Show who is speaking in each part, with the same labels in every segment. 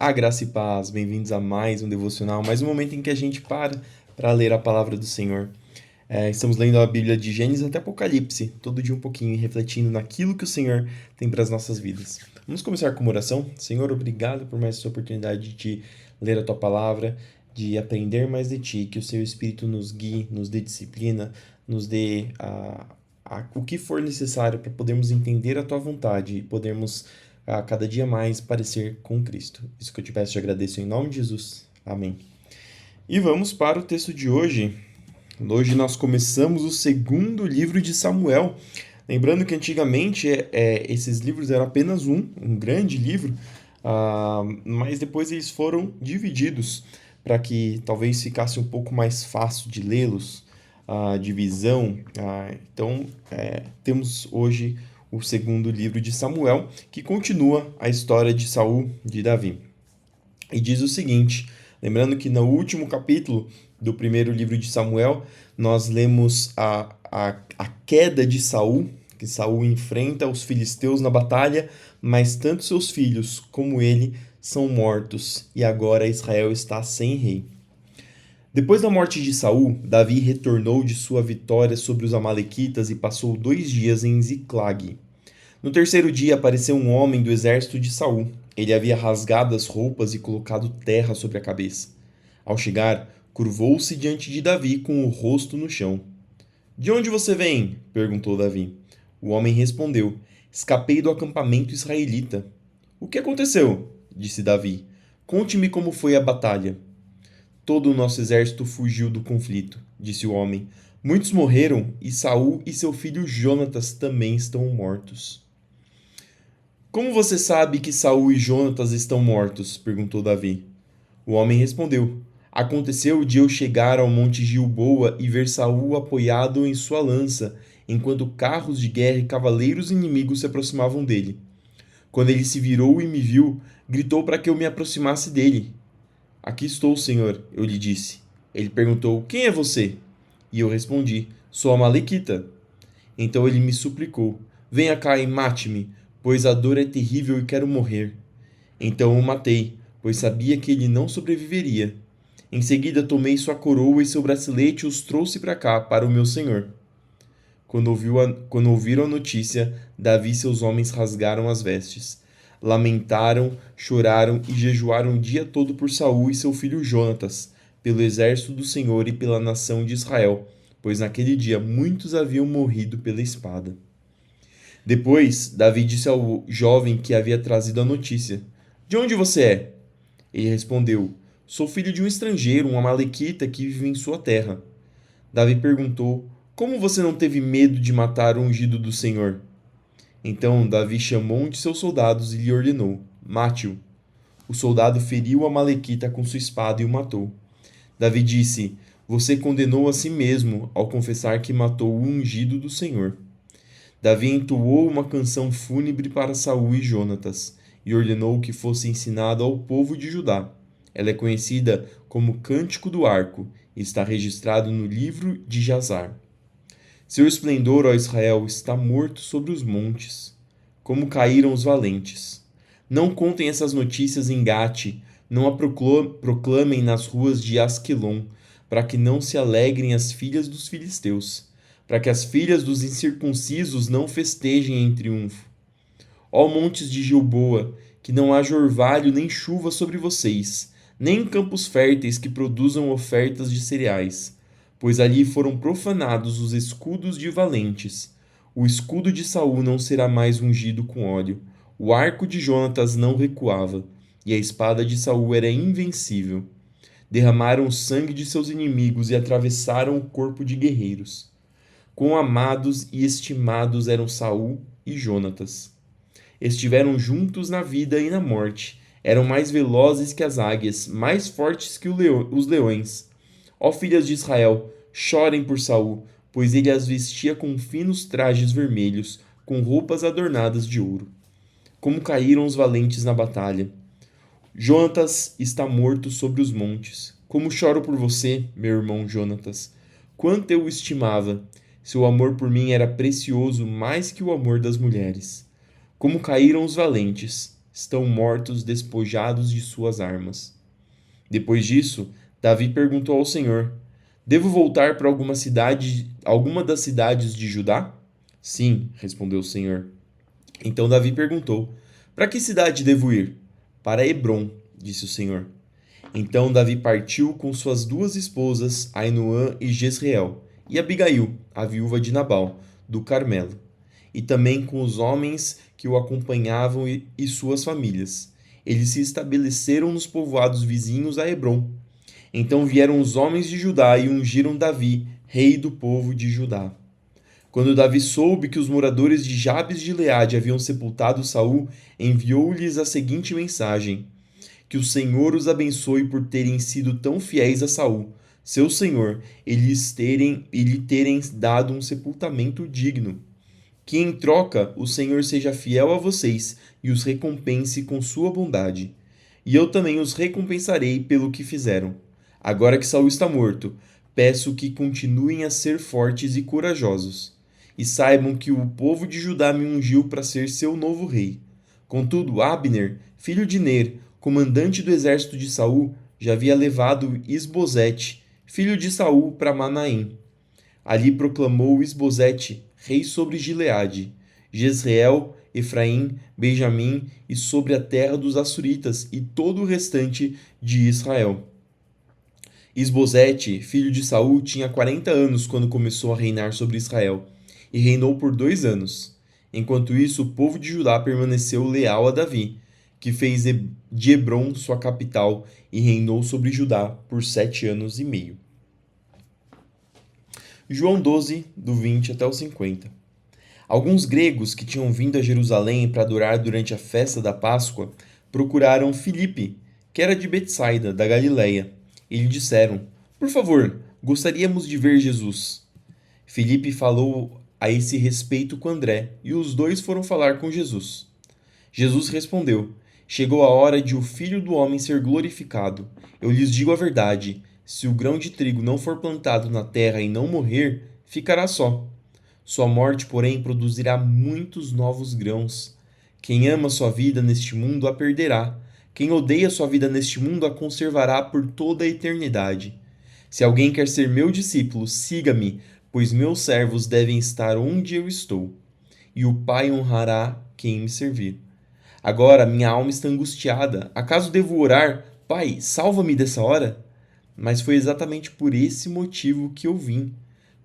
Speaker 1: A graça e paz, bem-vindos a mais um devocional, mais um momento em que a gente para ler a palavra do Senhor. Estamos lendo a Bíblia de Gênesis até Apocalipse, todo dia um pouquinho, refletindo naquilo que o Senhor tem para as nossas vidas. Vamos começar com uma oração? Senhor, obrigado por mais essa oportunidade de ler a Tua palavra, de aprender mais de Ti, que o Seu Espírito nos guie, nos dê disciplina, nos dê o que for necessário para podermos entender a Tua vontade e podermos a cada dia mais parecer com Cristo. Isso que eu te peço e te agradeço em nome de Jesus. Amém. E vamos para o texto de hoje. Hoje nós começamos o segundo livro de Samuel. Lembrando que antigamente esses livros eram apenas um grande livro, mas depois eles foram divididos para que talvez ficasse um pouco mais fácil de lê-los, a divisão. Então, temos hoje o segundo livro de Samuel, que continua a história de Saul, de Davi. E diz o seguinte, lembrando que no último capítulo do primeiro livro de Samuel, nós lemos a queda de Saul, que Saul enfrenta os filisteus na batalha, mas tanto seus filhos como ele são mortos, e agora Israel está sem rei. Depois da morte de Saul, Davi retornou de sua vitória sobre os amalequitas e passou 2 dias em Ziclag. No terceiro dia apareceu um homem do exército de Saul. Ele havia rasgado as roupas e colocado terra sobre a cabeça. Ao chegar, curvou-se diante de Davi com o rosto no chão. "De onde você vem?" perguntou Davi. O homem respondeu: "Escapei do acampamento israelita." "O que aconteceu?" disse Davi. "Conte-me como foi a batalha." "Todo o nosso exército fugiu do conflito," disse o homem. "Muitos morreram e Saul e seu filho Jonatas também estão mortos." "Como você sabe que Saul e Jonatas estão mortos?" perguntou Davi. O homem respondeu: "Aconteceu de eu chegar ao monte Gilboa e ver Saul apoiado em sua lança, enquanto carros de guerra e cavaleiros inimigos se aproximavam dele. Quando ele se virou e me viu, gritou para que eu me aproximasse dele. 'Aqui estou, Senhor,' eu lhe disse. Ele perguntou: 'Quem é você?' E eu respondi: 'Sou a Malequita.' Então ele me suplicou: 'Venha cá e mate-me, pois a dor é terrível e quero morrer.' Então o matei, pois sabia que ele não sobreviveria. Em seguida tomei sua coroa e seu bracelete e os trouxe para cá, para o meu senhor." Quando ouviram a notícia, Davi e seus homens rasgaram as vestes. Lamentaram, choraram e jejuaram o dia todo por Saul e seu filho Jonatas, pelo exército do Senhor e pela nação de Israel, pois naquele dia muitos haviam morrido pela espada. Depois, Davi disse ao jovem que havia trazido a notícia: "De onde você é?" Ele respondeu: "Sou filho de um estrangeiro, um amalequita que vive em sua terra." Davi perguntou: "Como você não teve medo de matar o ungido do Senhor?" Então Davi chamou um de seus soldados e lhe ordenou: "Mate-o." O soldado feriu o amalequita com sua espada e o matou. Davi disse: "Você condenou a si mesmo ao confessar que matou o ungido do Senhor." Davi entoou uma canção fúnebre para Saul e Jonatas e ordenou que fosse ensinada ao povo de Judá. Ela é conhecida como Cântico do Arco e está registrado no livro de Jazar. Seu esplendor, ó Israel, está morto sobre os montes. Como caíram os valentes. Não contem essas notícias em Gate, não a proclamem nas ruas de Asquelon, para que não se alegrem as filhas dos filisteus, para que as filhas dos incircuncisos não festejem em triunfo. Ó montes de Gilboa, que não haja orvalho nem chuva sobre vocês, nem campos férteis que produzam ofertas de cereais, pois ali foram profanados os escudos de valentes. O escudo de Saul não será mais ungido com óleo, o arco de Jonatas não recuava, e a espada de Saul era invencível. Derramaram o sangue de seus inimigos e atravessaram o corpo de guerreiros. Quão amados e estimados eram Saul e Jonatas. Estiveram juntos na vida e na morte. Eram mais velozes que as águias, mais fortes que os leões. Ó filhas de Israel, chorem por Saul, pois ele as vestia com finos trajes vermelhos, com roupas adornadas de ouro. Como caíram os valentes na batalha. Jonatas está morto sobre os montes. Como choro por você, meu irmão Jonatas. Quanto eu o estimava. Seu amor por mim era precioso mais que o amor das mulheres. Como caíram os valentes. estão mortos, despojados de suas armas. Depois disso, Davi perguntou ao Senhor: Devo voltar para alguma das cidades de Judá? Sim, respondeu o Senhor. Então Davi perguntou: Para que cidade devo ir? Para Hebrom, disse o Senhor. Então Davi partiu com suas duas esposas, Ainoã e Jezreel, e Abigail, a viúva de Nabal, do Carmelo, e também com os homens que o acompanhavam e suas famílias. Eles se estabeleceram nos povoados vizinhos a Hebrom. Então vieram os homens de Judá e ungiram Davi, rei do povo de Judá. Quando Davi soube que os moradores de Jabes de Gileade haviam sepultado Saul, enviou-lhes a seguinte mensagem: Que o Senhor os abençoe por terem sido tão fiéis a Saul, seu senhor, e lhe terem dado um sepultamento digno. Que em troca o Senhor seja fiel a vocês e os recompense com sua bondade. E eu também os recompensarei pelo que fizeram. Agora que Saul está morto, peço que continuem a ser fortes e corajosos. E saibam que o povo de Judá me ungiu para ser seu novo rei. Contudo, Abner, filho de Ner, comandante do exército de Saul, já havia levado Isbosete, filho de Saul, para Manaim. Ali proclamou Isbosete, rei sobre Gileade, Jezreel, Efraim, Benjamim e sobre a terra dos Assuritas e todo o restante de Israel. Isbosete, filho de Saul, tinha 40 anos quando começou a reinar sobre Israel, e reinou por 2 anos. Enquanto isso, o povo de Judá permaneceu leal a Davi, que fez de Hebrom sua capital e reinou sobre Judá por 7 anos e meio. João 12, do 20 até o 50. Alguns gregos que tinham vindo a Jerusalém para adorar durante a festa da Páscoa procuraram Filipe, que era de Betsaida, da Galileia, e lhe disseram: Por favor, gostaríamos de ver Jesus. Filipe falou a esse respeito com André, e os dois foram falar com Jesus. Jesus respondeu: Chegou a hora de o Filho do Homem ser glorificado. Eu lhes digo a verdade: se o grão de trigo não for plantado na terra e não morrer, ficará só. Sua morte, porém, produzirá muitos novos grãos. Quem ama sua vida neste mundo a perderá. Quem odeia sua vida neste mundo a conservará por toda a eternidade. Se alguém quer ser meu discípulo, siga-me, pois meus servos devem estar onde eu estou, e o Pai honrará quem me servir. Agora minha alma está angustiada. Acaso devo orar? Pai, salva-me dessa hora? Mas foi exatamente por esse motivo que eu vim.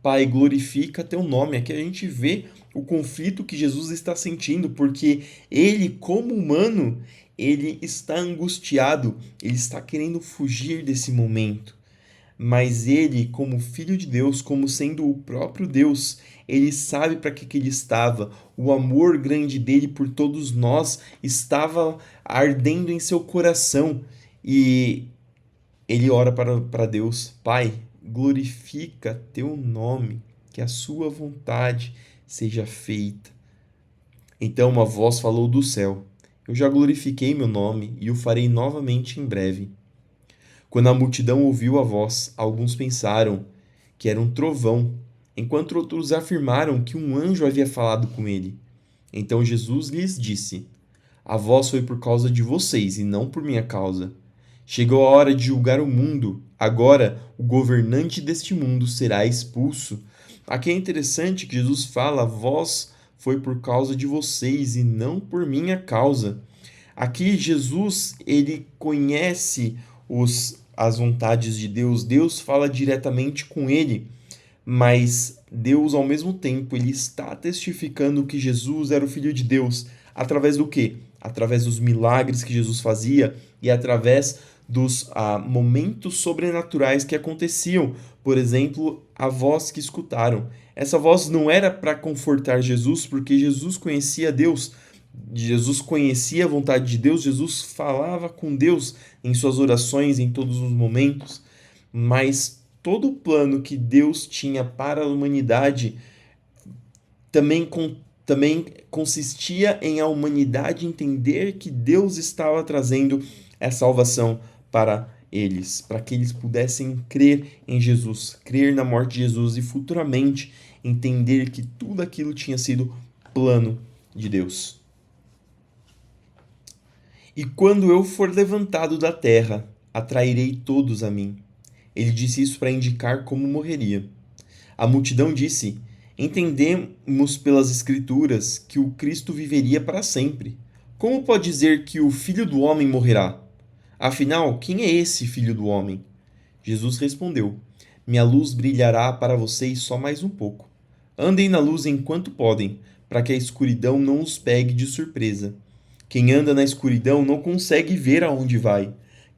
Speaker 1: Pai, glorifica teu nome. Aqui a gente vê o conflito que Jesus está sentindo, porque ele, como humano, ele está angustiado, ele está querendo fugir desse momento. Mas ele, como filho de Deus, como sendo o próprio Deus, ele sabe para que ele estava. O amor grande dele por todos nós estava ardendo em seu coração. E ele ora para Deus: Pai, glorifica teu nome, que a sua vontade seja feita. Então uma voz falou do céu: Eu já glorifiquei meu nome e o farei novamente em breve. Quando a multidão ouviu a voz, alguns pensaram que era um trovão, enquanto outros afirmaram que um anjo havia falado com ele. Então Jesus lhes disse: A voz foi por causa de vocês e não por minha causa. Chegou a hora de julgar o mundo. Agora, o governante deste mundo será expulso. Aqui é interessante que Jesus fala: a voz foi por causa de vocês e não por minha causa. Aqui Jesus, ele conhece as vontades de Deus. Deus fala diretamente com ele, mas Deus, ao mesmo tempo, ele está testificando que Jesus era o Filho de Deus. Através do quê? Através dos milagres que Jesus fazia e através dos momentos sobrenaturais que aconteciam. Por exemplo, a voz que escutaram. Essa voz não era para confortar Jesus, porque Jesus conhecia Deus, Jesus conhecia a vontade de Deus, Jesus falava com Deus em suas orações em todos os momentos, mas todo o plano que Deus tinha para a humanidade também consistia em a humanidade entender que Deus estava trazendo a salvação para eles, para que eles pudessem crer em Jesus, crer na morte de Jesus e futuramente entender que tudo aquilo tinha sido plano de Deus. E quando eu for levantado da terra, atrairei todos a mim. Ele disse isso para indicar como morreria. A multidão disse: Entendemos pelas Escrituras que o Cristo viveria para sempre. Como pode dizer que o Filho do Homem morrerá? Afinal, quem é esse Filho do Homem? Jesus respondeu: Minha luz brilhará para vocês só mais um pouco. Andem na luz enquanto podem, para que a escuridão não os pegue de surpresa. Quem anda na escuridão não consegue ver aonde vai.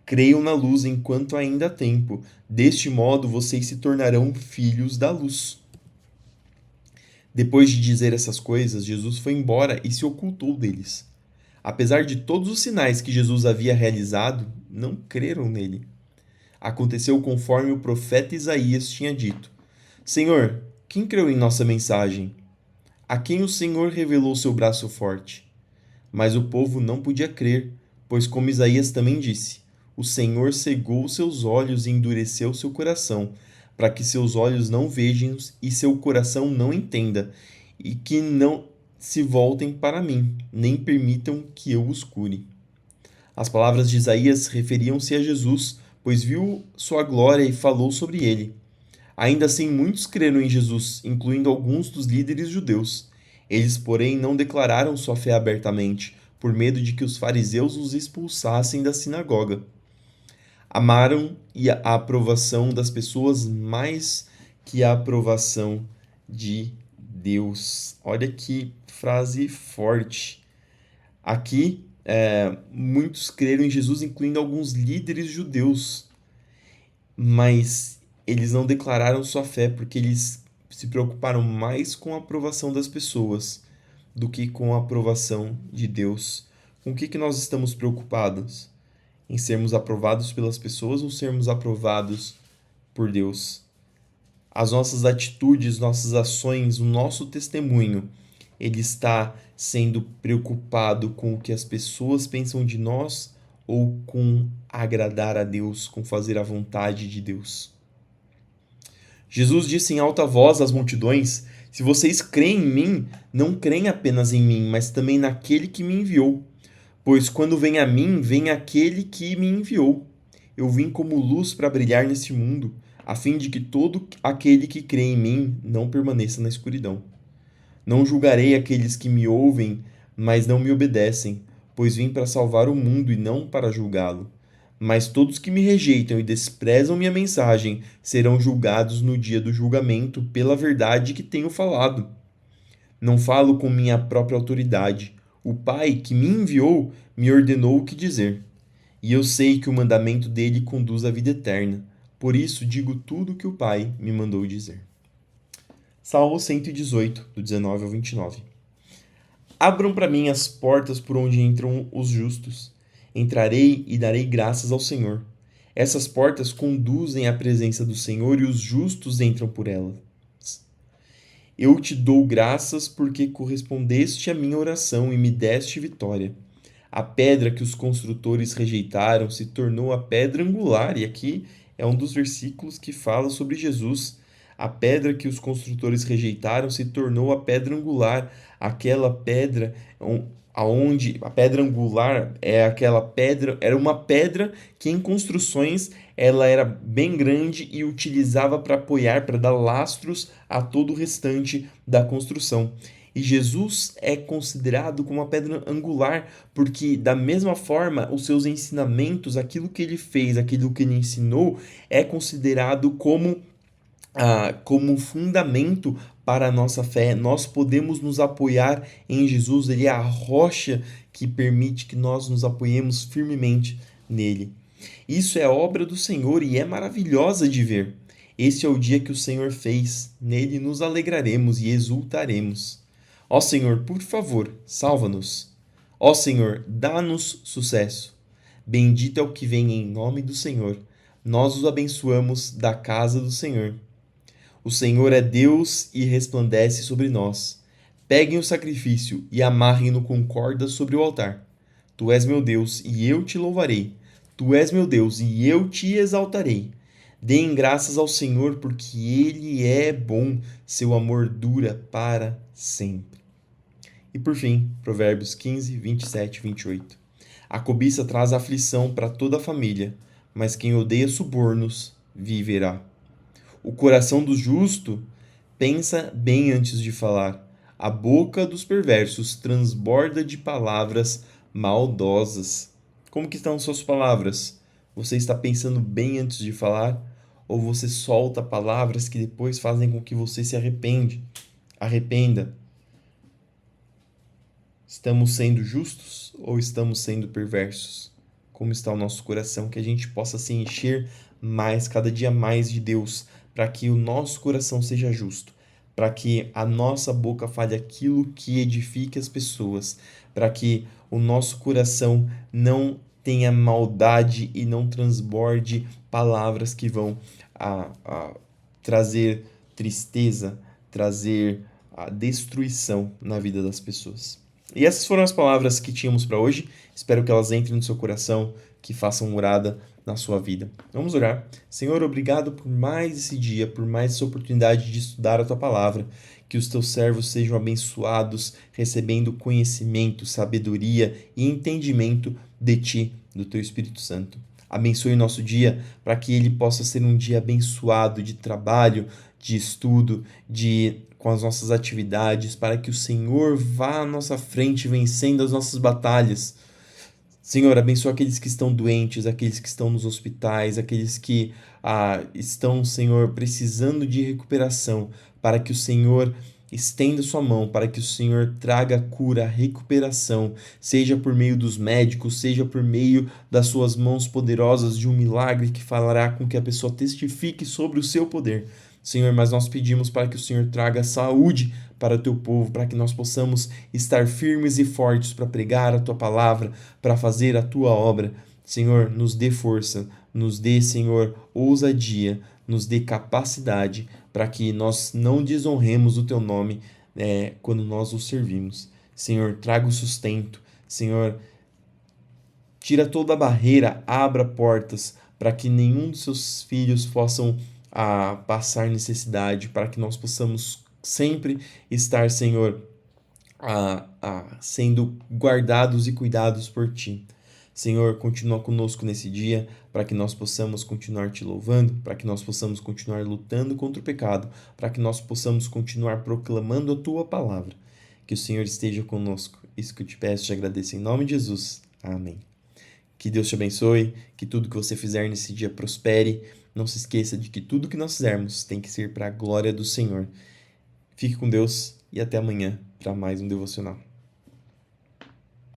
Speaker 1: Creiam na luz enquanto ainda há tempo. Deste modo vocês se tornarão filhos da luz. Depois de dizer essas coisas, Jesus foi embora e se ocultou deles. Apesar de todos os sinais que Jesus havia realizado, não creram nele. Aconteceu conforme o profeta Isaías tinha dito: Senhor, quem creu em nossa mensagem? A quem o Senhor revelou seu braço forte? Mas o povo não podia crer, pois, como Isaías também disse, o Senhor cegou seus olhos e endureceu seu coração, para que seus olhos não vejam e seu coração não entenda, e que não se voltem para mim, nem permitam que eu os cure. As palavras de Isaías referiam-se a Jesus, pois viu sua glória e falou sobre ele. Ainda assim, muitos creram em Jesus, incluindo alguns dos líderes judeus. Eles, porém, não declararam sua fé abertamente, por medo de que os fariseus os expulsassem da sinagoga. Amaram a aprovação das pessoas mais que a aprovação de Deus. Olha que frase forte. Aqui, muitos creram em Jesus, incluindo alguns líderes judeus, mas eles não declararam sua fé porque eles se preocuparam mais com a aprovação das pessoas do que com a aprovação de Deus. Com o que nós estamos preocupados? Em sermos aprovados pelas pessoas ou sermos aprovados por Deus? As nossas atitudes, nossas ações, o nosso testemunho, ele está sendo preocupado com o que as pessoas pensam de nós ou com agradar a Deus, com fazer a vontade de Deus? Jesus disse em alta voz às multidões: Se vocês creem em mim, não creem apenas em mim, mas também naquele que me enviou. Pois quando vem a mim, vem aquele que me enviou. Eu vim como luz para brilhar neste mundo, a fim de que todo aquele que crê em mim não permaneça na escuridão. Não julgarei aqueles que me ouvem, mas não me obedecem, pois vim para salvar o mundo e não para julgá-lo. Mas todos que me rejeitam e desprezam minha mensagem serão julgados no dia do julgamento pela verdade que tenho falado. Não falo com minha própria autoridade. O Pai que me enviou me ordenou o que dizer. E eu sei que o mandamento dele conduz à vida eterna. Por isso digo tudo o que o Pai me mandou dizer. Salmo 118, do 19 ao 29. Abram para mim as portas por onde entram os justos. Entrarei e darei graças ao Senhor. Essas portas conduzem à presença do Senhor e os justos entram por elas. Eu te dou graças porque correspondeste à minha oração e me deste vitória. A pedra que os construtores rejeitaram se tornou a pedra angular, e aqui é um dos versículos que fala sobre Jesus. A pedra que os construtores rejeitaram se tornou a pedra angular, aquela pedra aonde a pedra angular é aquela pedra, era uma pedra que em construções ela era bem grande e utilizava para apoiar, para dar lastros a todo o restante da construção. E Jesus é considerado como uma pedra angular, porque da mesma forma os seus ensinamentos, aquilo que ele fez, aquilo que ele ensinou, é considerado como um fundamento para a nossa fé. Nós podemos nos apoiar em Jesus, ele é a rocha que permite que nós nos apoiemos firmemente nele. Isso é obra do Senhor e é maravilhosa de ver. Este é o dia que o Senhor fez, nele nos alegraremos e exultaremos. Ó Senhor, por favor, salva-nos. Ó Senhor, dá-nos sucesso. Bendito é o que vem em nome do Senhor. Nós os abençoamos da casa do Senhor. O Senhor é Deus e resplandece sobre nós. Peguem o sacrifício e amarrem-no com cordas sobre o altar. Tu és meu Deus e eu te louvarei. Tu és meu Deus e eu te exaltarei. Deem graças ao Senhor porque Ele é bom, seu amor dura para sempre. E por fim, Provérbios 15, 27 e 28. A cobiça traz aflição para toda a família, mas quem odeia subornos viverá. O coração do justo pensa bem antes de falar. A boca dos perversos transborda de palavras maldosas. Como que estão suas palavras? Você está pensando bem antes de falar? Ou você solta palavras que depois fazem com que você se arrependa? Estamos sendo justos ou estamos sendo perversos? Como está o nosso coração? Que a gente possa se encher mais, cada dia mais de Deus, para que o nosso coração seja justo, para que a nossa boca fale aquilo que edifique as pessoas, para que o nosso coração não tenha maldade e não transborde palavras que vão a trazer tristeza, trazer a destruição na vida das pessoas. E essas foram as palavras que tínhamos para hoje. Espero que elas entrem no seu coração, que façam morada na sua vida. Vamos orar. Senhor, obrigado por mais esse dia, por mais essa oportunidade de estudar a tua palavra. Que os teus servos sejam abençoados, recebendo conhecimento, sabedoria e entendimento de ti, do teu Espírito Santo. Abençoe o nosso dia para que ele possa ser um dia abençoado de trabalho, de estudo, com as nossas atividades, para que o Senhor vá à nossa frente vencendo as nossas batalhas. Senhor, abençoa aqueles que estão doentes, aqueles que estão nos hospitais, aqueles que estão, Senhor, precisando de recuperação, para que o Senhor estenda sua mão, para que o Senhor traga cura, recuperação, seja por meio dos médicos, seja por meio das suas mãos poderosas de um milagre que fará com que a pessoa testifique sobre o seu poder. Senhor, mas nós pedimos para que o Senhor traga saúde para o teu povo, para que nós possamos estar firmes e fortes para pregar a tua palavra, para fazer a tua obra. Senhor, nos dê força, nos dê, Senhor, ousadia, nos dê capacidade para que nós não desonremos o teu nome quando nós o servimos. Senhor, traga o sustento. Senhor, tira toda a barreira, abra portas para que nenhum dos seus filhos possam passar necessidade, para que nós possamos sempre estar, Senhor, sendo guardados e cuidados por Ti. Senhor, continua conosco nesse dia, para que nós possamos continuar Te louvando, para que nós possamos continuar lutando contra o pecado, para que nós possamos continuar proclamando a Tua palavra. Que o Senhor esteja conosco. Isso que eu te peço, te agradeço em nome de Jesus. Amém. Que Deus te abençoe, que tudo que você fizer nesse dia prospere. Não se esqueça de que tudo que nós fizermos tem que ser para a glória do Senhor. Fique com Deus e até amanhã para mais um devocional.